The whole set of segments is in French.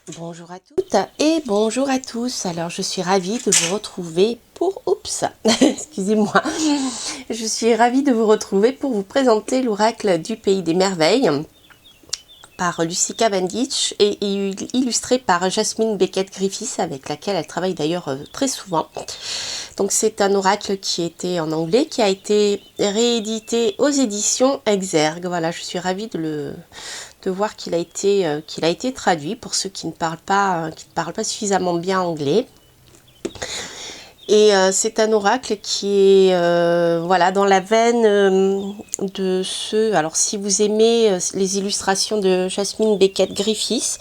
Bonjour à toutes et bonjour à tous. Alors je suis ravie de vous retrouver pour... Oups, excusez-moi. Je suis ravie de vous retrouver pour vous présenter l'oracle du Pays des Merveilles par Lucy Cavendish et illustré par Jasmine Beckett-Griffiths, avec laquelle elle travaille d'ailleurs très souvent. Donc c'est un oracle qui était en anglais, qui a été réédité aux éditions Exergue. Voilà, je suis ravie de voir qu'il a été traduit pour ceux qui ne parlent pas suffisamment bien anglais. Et c'est un oracle qui est voilà, dans la veine de ceux... Alors si vous aimez les illustrations de Jasmine Beckett-Griffiths,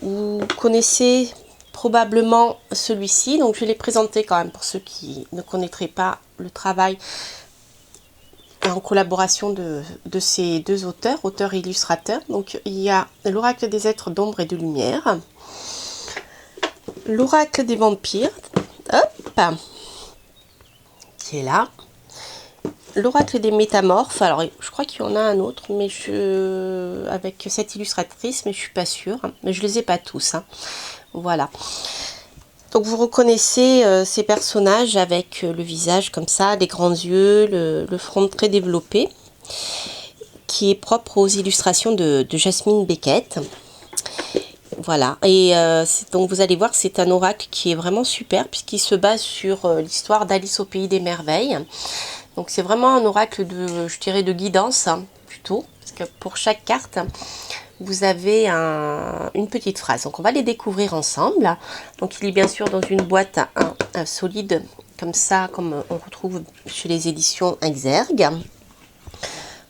vous connaissez probablement celui-ci. Donc je l'ai présenté quand même pour ceux qui ne connaîtraient pas le travail en collaboration de ces deux auteurs et illustrateurs. Donc il y a l'oracle des êtres d'ombre et de lumière, l'oracle des vampires, hop, qui est là, l'oracle des métamorphes. Alors je crois qu'il y en a un autre, mais avec cette illustratrice, mais je suis pas sûre, mais je les ai pas tous, hein. Voilà. Donc vous reconnaissez ces personnages avec le visage comme ça, les grands yeux, le front très développé, qui est propre aux illustrations de Jasmine Beckett. Voilà, et donc vous allez voir, c'est un oracle qui est vraiment super puisqu'il se base sur l'histoire d'Alice au Pays des Merveilles. Donc c'est vraiment un oracle de, je dirais, de guidance, hein, plutôt, parce que pour chaque carte, vous avez une petite phrase. Donc on va les découvrir ensemble. Donc il est bien sûr dans une boîte solide, comme ça, comme on retrouve chez les éditions Exergue.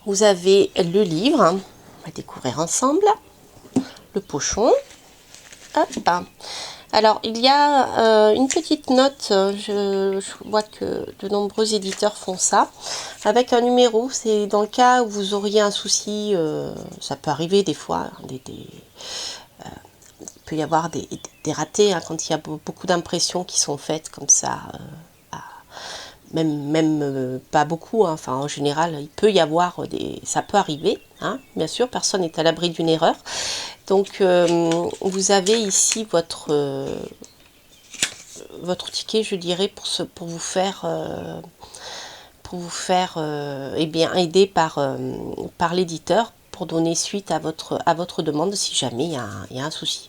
Vous avez le livre, on va découvrir ensemble, le pochon. Hop. Alors il y a une petite note, je vois que de nombreux éditeurs font ça, avec un numéro. C'est dans le cas où vous auriez un souci, ça peut arriver des fois, il peut y avoir des ratés, hein, quand il y a beaucoup d'impressions qui sont faites comme ça, même pas beaucoup, hein. Enfin en général il peut y avoir ça peut arriver, hein. Bien sûr, personne n'est à l'abri d'une erreur. Donc vous avez ici votre ticket, je dirais, pour vous faire eh bien, aider par l'éditeur pour donner suite à votre demande si jamais il y a un souci.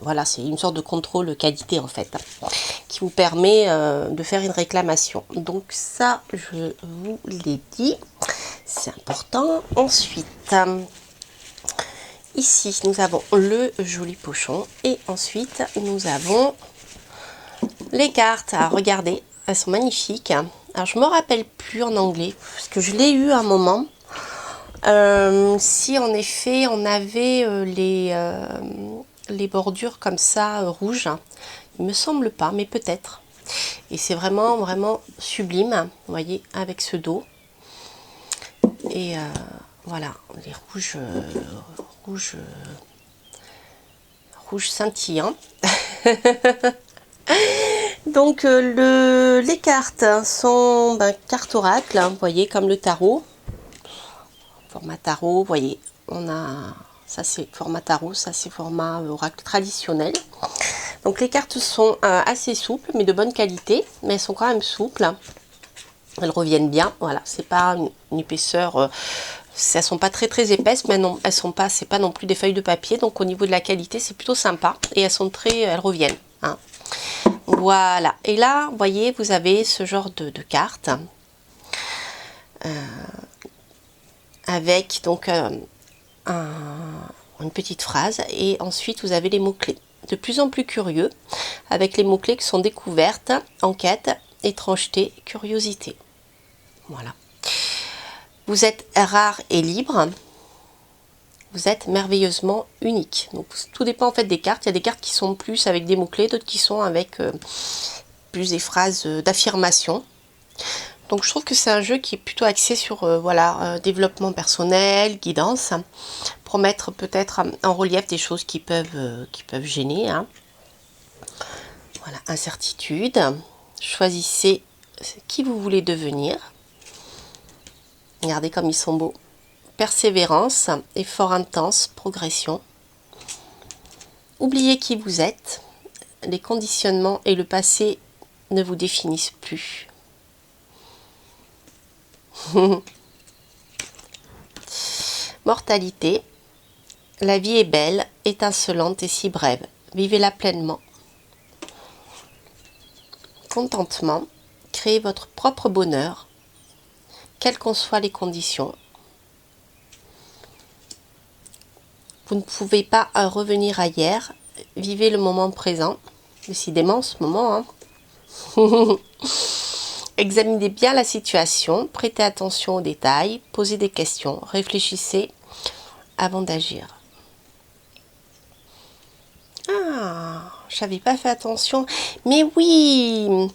Voilà, c'est une sorte de contrôle qualité en fait, hein, qui vous permet de faire une réclamation. Donc ça, je vous l'ai dit, c'est important. Ensuite, ici, nous avons le joli pochon et ensuite, nous avons les cartes. Alors, regardez, elles sont magnifiques. Alors, je me rappelle plus en anglais, parce que je l'ai eu à un moment. Si en effet, on avait les bordures comme ça, rouges. Il me semble pas, mais peut-être. Et c'est vraiment, vraiment sublime, vous voyez, avec ce dos. Et voilà, les rouges scintillants. Donc les cartes sont cartes oracle, hein, vous voyez, comme le tarot. Format tarot, vous voyez, on a... Ça c'est format tarot, ça c'est format oracle traditionnel. Donc les cartes sont assez souples, mais de bonne qualité, mais elles sont quand même souples. Elles reviennent bien, voilà, c'est pas une épaisseur... elles sont pas très très épaisses, mais non, elles sont pas, c'est pas non plus des feuilles de papier, donc au niveau de la qualité, c'est plutôt sympa. Et elles reviennent, hein. Voilà, et là, vous voyez, vous avez ce genre de cartes avec donc une petite phrase, et ensuite vous avez les mots-clés. De plus en plus curieux, avec les mots-clés qui sont découvertes, enquête, étrangeté, curiosité. Voilà. Vous êtes rare et libre. Vous êtes merveilleusement unique. Donc tout dépend en fait des cartes. Il y a des cartes qui sont plus avec des mots-clés, d'autres qui sont avec plus des phrases d'affirmation. Donc je trouve que c'est un jeu qui est plutôt axé sur voilà, développement personnel, guidance, pour mettre peut-être en relief des choses qui peuvent gêner, hein. Voilà, incertitude. Choisissez qui vous voulez devenir. Regardez comme ils sont beaux. Persévérance, effort intense, progression. Oubliez qui vous êtes. Les conditionnements et le passé ne vous définissent plus. Mortalité. La vie est belle, étincelante et si brève. Vivez-la pleinement. Contentement. Créez votre propre bonheur, quelles qu'en soient les conditions. Vous ne pouvez pas revenir à hier. Vivez le moment présent. Décidément, ce moment, hein. Examinez bien la situation, prêtez attention aux détails, posez des questions, réfléchissez avant d'agir. Ah, j'avais pas fait attention. Mais oui,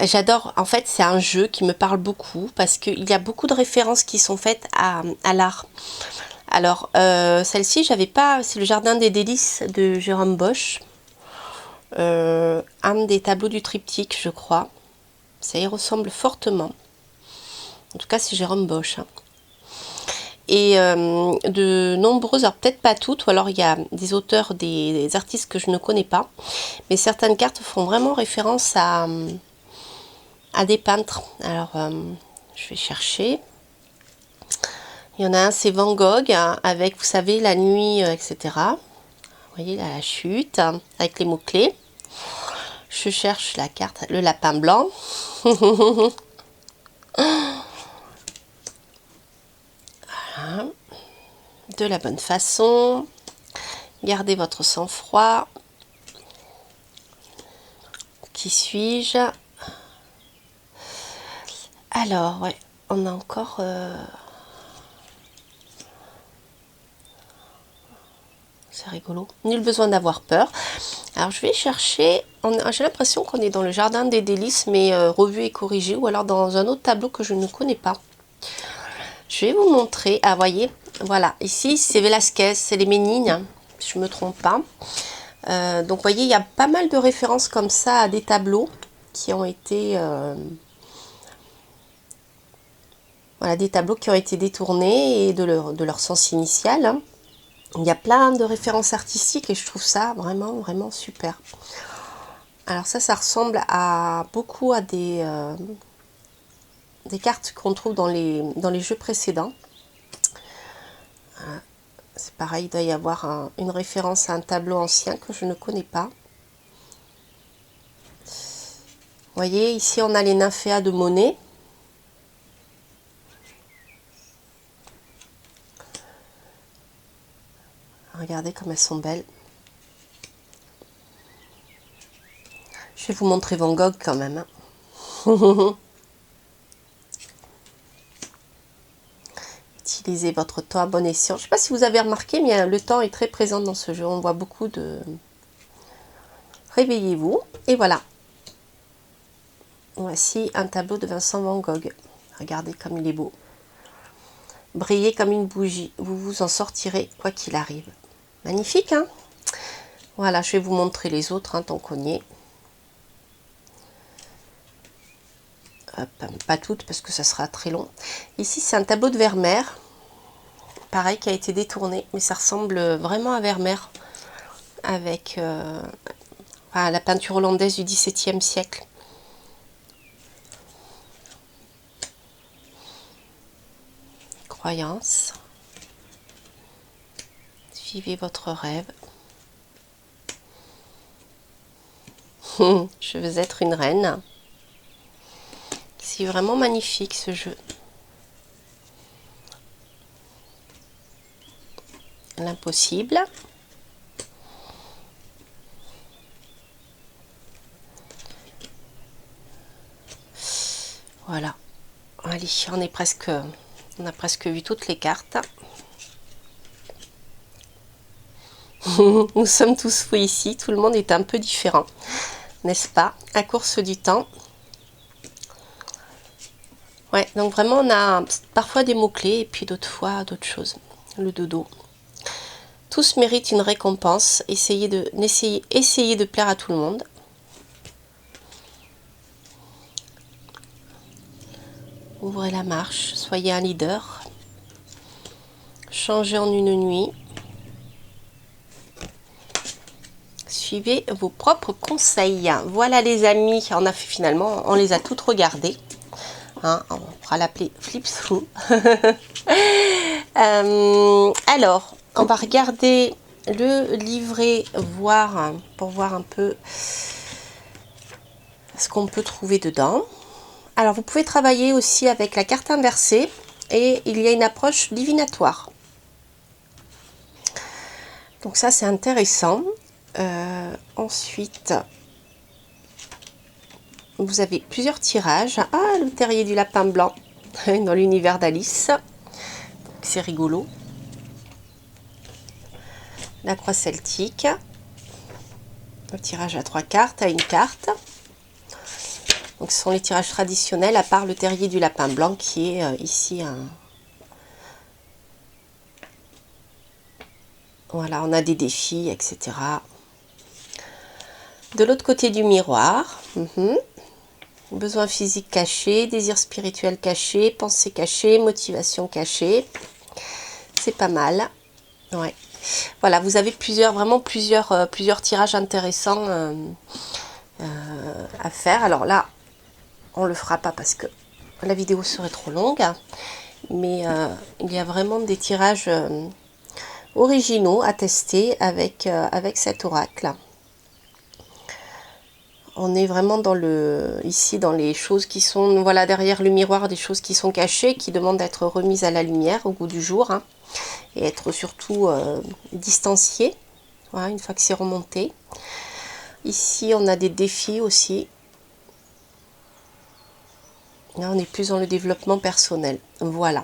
j'adore. En fait, c'est un jeu qui me parle beaucoup parce qu'il y a beaucoup de références qui sont faites à l'art. Alors, celle-ci, j'avais pas. C'est le Jardin des délices de Jérôme Bosch. Un des tableaux du triptyque, je crois. Ça y ressemble fortement. En tout cas, c'est Jérôme Bosch. Hein. Et de nombreuses, alors peut-être pas toutes, ou alors il y a des auteurs, des artistes que je ne connais pas, mais certaines cartes font vraiment référence à des peintres. Alors, je vais chercher. Il y en a un, c'est Van Gogh, hein, avec, vous savez, la nuit, etc. Vous voyez, là, la chute, hein, avec les mots-clés. Je cherche la carte, le lapin blanc. Voilà. De la bonne façon. Gardez votre sang-froid. Qui suis-je? Alors, ouais, on a encore... C'est rigolo. Nul besoin d'avoir peur. Alors, je vais chercher... J'ai l'impression qu'on est dans le Jardin des délices, mais revu et corrigé, ou alors dans un autre tableau que je ne connais pas. Je vais vous montrer. Ah, voyez, voilà. Ici, c'est Velázquez, c'est les Ménines, hein, si je ne me trompe pas. Donc, vous voyez, il y a pas mal de références comme ça à des tableaux qui ont été... Voilà, des tableaux qui ont été détournés et de leur sens initial. Hein. Il y a plein de références artistiques et je trouve ça vraiment, vraiment super. Alors ça ressemble à beaucoup à des cartes qu'on trouve dans les jeux précédents. C'est pareil, il doit y avoir une référence à un tableau ancien que je ne connais pas. Vous voyez, ici on a les nymphéas de Monet. Regardez comme elles sont belles. Je vais vous montrer Van Gogh quand même. Hein. Utilisez votre temps à bon escient. Je ne sais pas si vous avez remarqué, mais le temps est très présent dans ce jeu. On voit beaucoup de... Réveillez-vous. Et voilà. Voici un tableau de Vincent Van Gogh. Regardez comme il est beau. Brillez comme une bougie. Vous vous en sortirez quoi qu'il arrive. Magnifique, hein? Voilà, je vais vous montrer les autres, hein, tant qu'on y est. Hop, pas toutes parce que ça sera très long. Ici, c'est un tableau de Vermeer. Pareil, qui a été détourné, mais ça ressemble vraiment à Vermeer. Avec la peinture hollandaise du XVIIe siècle. Croyance. Vivez votre rêve. Je veux être une reine. C'est vraiment magnifique ce jeu. L'impossible. Voilà. Allez, on a presque vu toutes les cartes. Nous sommes tous fous ici. Tout le monde est un peu différent, n'est-ce pas? À course du temps. Ouais, donc vraiment, on a parfois des mots-clés et puis d'autres fois d'autres choses. Le dodo. Tous méritent une récompense. Essayez de plaire à tout le monde. Ouvrez la marche. Soyez un leader. Changez en une nuit. suivez vos propres conseils. Voilà les amis, on a fait finalement, on les a toutes regardées. Hein, on pourra l'appeler flip through. Alors, on va regarder le livret, pour voir un peu ce qu'on peut trouver dedans. Alors, vous pouvez travailler aussi avec la carte inversée et il y a une approche divinatoire. Donc ça, c'est intéressant. Ensuite, vous avez plusieurs tirages. Ah, le terrier du lapin blanc dans l'univers d'Alice. C'est rigolo. La croix celtique. Le tirage à 3 cartes, à une carte. Donc ce sont les tirages traditionnels, à part le terrier du lapin blanc qui est ici un... Voilà, on a des défis, etc. De l'autre côté du miroir, besoin physique caché, désir spirituel caché, pensée cachée, motivation cachée. C'est pas mal. Ouais. Voilà, vous avez vraiment plusieurs tirages intéressants à faire. Alors là, on le fera pas parce que la vidéo serait trop longue. Mais il y a vraiment des tirages originaux à tester avec cet oracle. On est vraiment ici dans les choses qui sont, voilà, derrière le miroir, des choses qui sont cachées, qui demandent d'être remises à la lumière au goût du jour, hein, et être surtout distanciées, voilà, une fois que c'est remonté. Ici, on a des défis aussi. Là, on est plus dans le développement personnel. Voilà.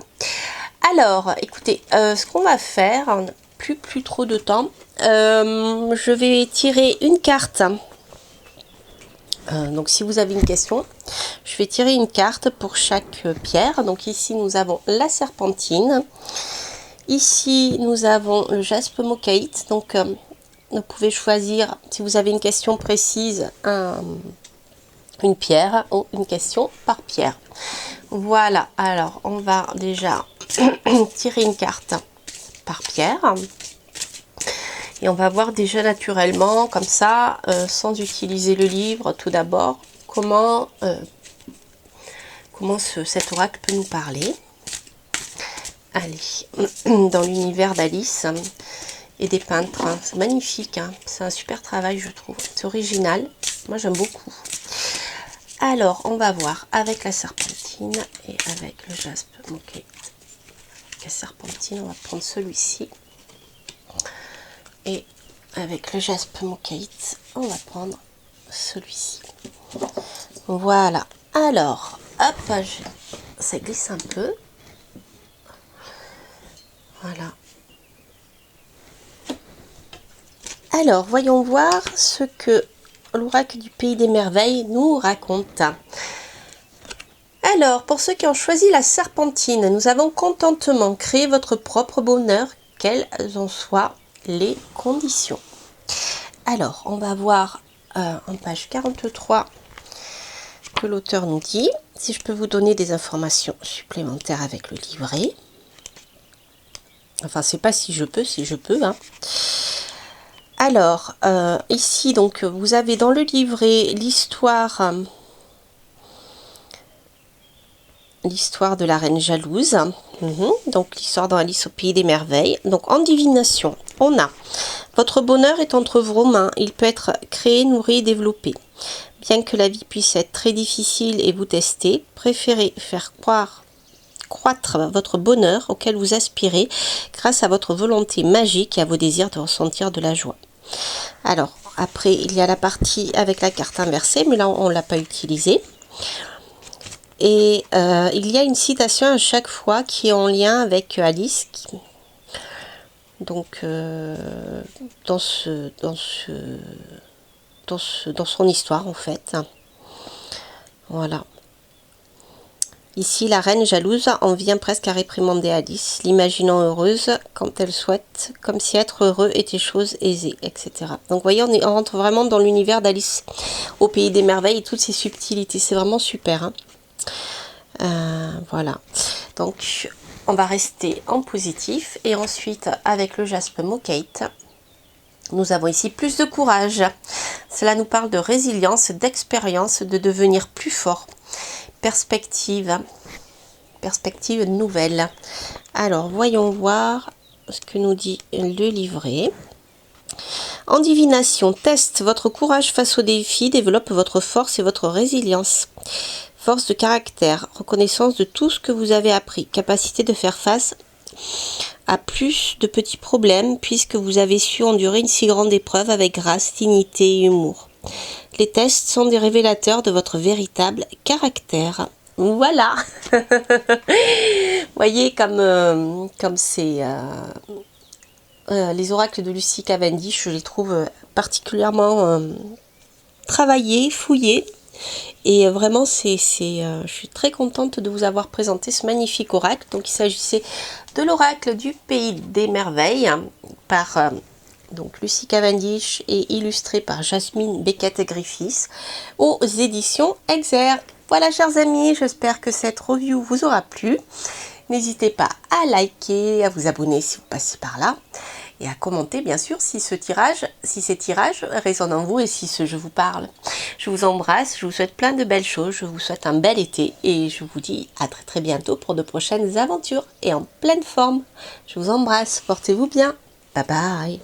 Alors, écoutez, ce qu'on va faire, on n'a plus trop de temps. Je vais tirer une carte. Donc si vous avez une question, je vais tirer une carte pour chaque pierre. Donc ici nous avons la serpentine, ici nous avons le jaspe mochaïte. Donc vous pouvez choisir, si vous avez une question précise, une pierre ou une question par pierre. Voilà, alors on va déjà tirer une carte par pierre. Et on va voir déjà naturellement, comme ça, sans utiliser le livre, tout d'abord, comment cet oracle peut nous parler. Allez, dans l'univers d'Alice et des peintres. Hein. C'est magnifique, hein. C'est un super travail, je trouve. C'est original. Moi, j'aime beaucoup. Alors, on va voir avec la serpentine et avec le jaspe mochaïte. La serpentine, on va prendre celui-ci. Et avec le jaspe mochaïte, on va prendre celui-ci. Voilà. Alors, hop, ça glisse un peu. Voilà. Alors, voyons voir ce que l'oracle du Pays des Merveilles nous raconte. Alors, pour ceux qui ont choisi la serpentine, nous avons contentement créé votre propre bonheur, quelles en soient les conditions. Alors, on va voir en page 43 que l'auteur nous dit. Si je peux vous donner des informations supplémentaires avec le livret. Enfin, c'est pas si je peux. Hein. Alors, ici, donc, vous avez dans le livret l'histoire de la reine jalouse. Donc, l'histoire dans Alice au Pays des Merveilles. Donc, en divination, on a votre bonheur est entre vos mains. Il peut être créé, nourri et développé. Bien que la vie puisse être très difficile et vous tester, préférez faire croître votre bonheur auquel vous aspirez grâce à votre volonté magique et à vos désirs de ressentir de la joie. Alors, après, il y a la partie avec la carte inversée, mais là, on ne l'a pas utilisée. Et il y a une citation à chaque fois qui est en lien avec Alice. Donc, dans son histoire, en fait. Voilà. Ici, la reine jalouse en vient presque à réprimander Alice, l'imaginant heureuse quand elle souhaite, comme si être heureux était chose aisée, etc. Donc, vous voyez, on rentre vraiment dans l'univers d'Alice au Pays des Merveilles et toutes ces subtilités. C'est vraiment super. Hein. Voilà. Donc, on va rester en positif. Et ensuite, avec le jaspe mochaïte, Nous avons ici plus de courage. Cela nous parle de résilience, d'expérience, de devenir plus fort. Perspective. Perspective nouvelle. Alors, voyons voir ce que nous dit le livret. En divination, teste votre courage face aux défis, développe votre force et votre résilience. Force de caractère, reconnaissance de tout ce que vous avez appris, capacité de faire face à plus de petits problèmes puisque vous avez su endurer une si grande épreuve avec grâce, dignité et humour. Les tests sont des révélateurs de votre véritable caractère. Voilà. Voyez comme c'est les oracles de Lucie Cavendish, je les trouve particulièrement travaillés, fouillés. Et vraiment, je suis très contente de vous avoir présenté ce magnifique oracle. Donc, il s'agissait de l'oracle du Pays des Merveilles par donc Lucie Cavendish et illustré par Jasmine Beckett-Griffiths aux éditions Exer. Voilà, chers amis, j'espère que cette review vous aura plu. N'hésitez pas à liker, à vous abonner si vous passez par là et à commenter bien sûr si ces tirages résonnent en vous et si je vous parle. Je vous embrasse, je vous souhaite plein de belles choses, je vous souhaite un bel été et je vous dis à très très bientôt pour de prochaines aventures et en pleine forme. Je vous embrasse, portez-vous bien, bye bye.